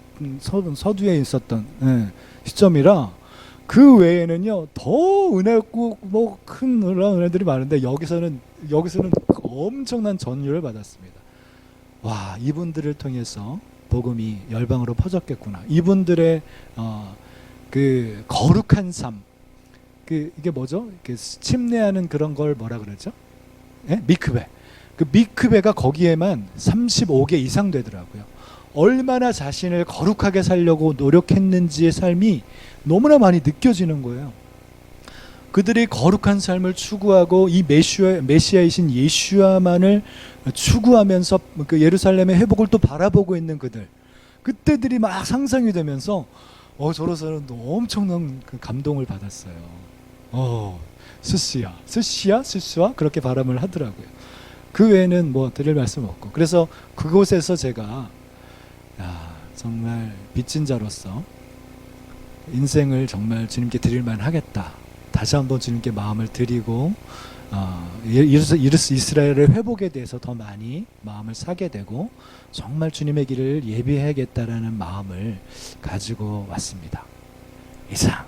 서두에 있었던 시점이라 그 외에는요 더 은혜고 뭐 큰 은혜들이 많은데 여기서는 엄청난 전율을 받았습니다. 와, 이분들을 통해서 복음이 열방으로 퍼졌겠구나. 이분들의 그 거룩한 삶, 이게 뭐죠? 이렇게 침례하는 그런 걸 뭐라 그러죠? 예? 미크베. 그 미크베가 거기에만 35개 이상 되더라고요. 얼마나 자신을 거룩하게 살려고 노력했는지의 삶이 너무나 많이 느껴지는 거예요. 그들이 거룩한 삶을 추구하고 이 메시아이신 예수야만을 추구하면서 그 예루살렘의 회복을 또 바라보고 있는 그때들이 막 상상이 되면서 저로서는 엄청난 그 감동을 받았어요. 스시와 그렇게 발음을 하더라고요. 그 외에는 뭐 드릴 말씀 없고, 그래서 그곳에서 제가 정말 빚진 자로서 인생을 정말 주님께 드릴 만하겠다. 다시 한번 주님께 마음을 드리고 이스라엘의 회복에 대해서 더 많이 마음을 사게 되고 정말 주님의 길을 예비해야겠다라는 마음을 가지고 왔습니다. 이상.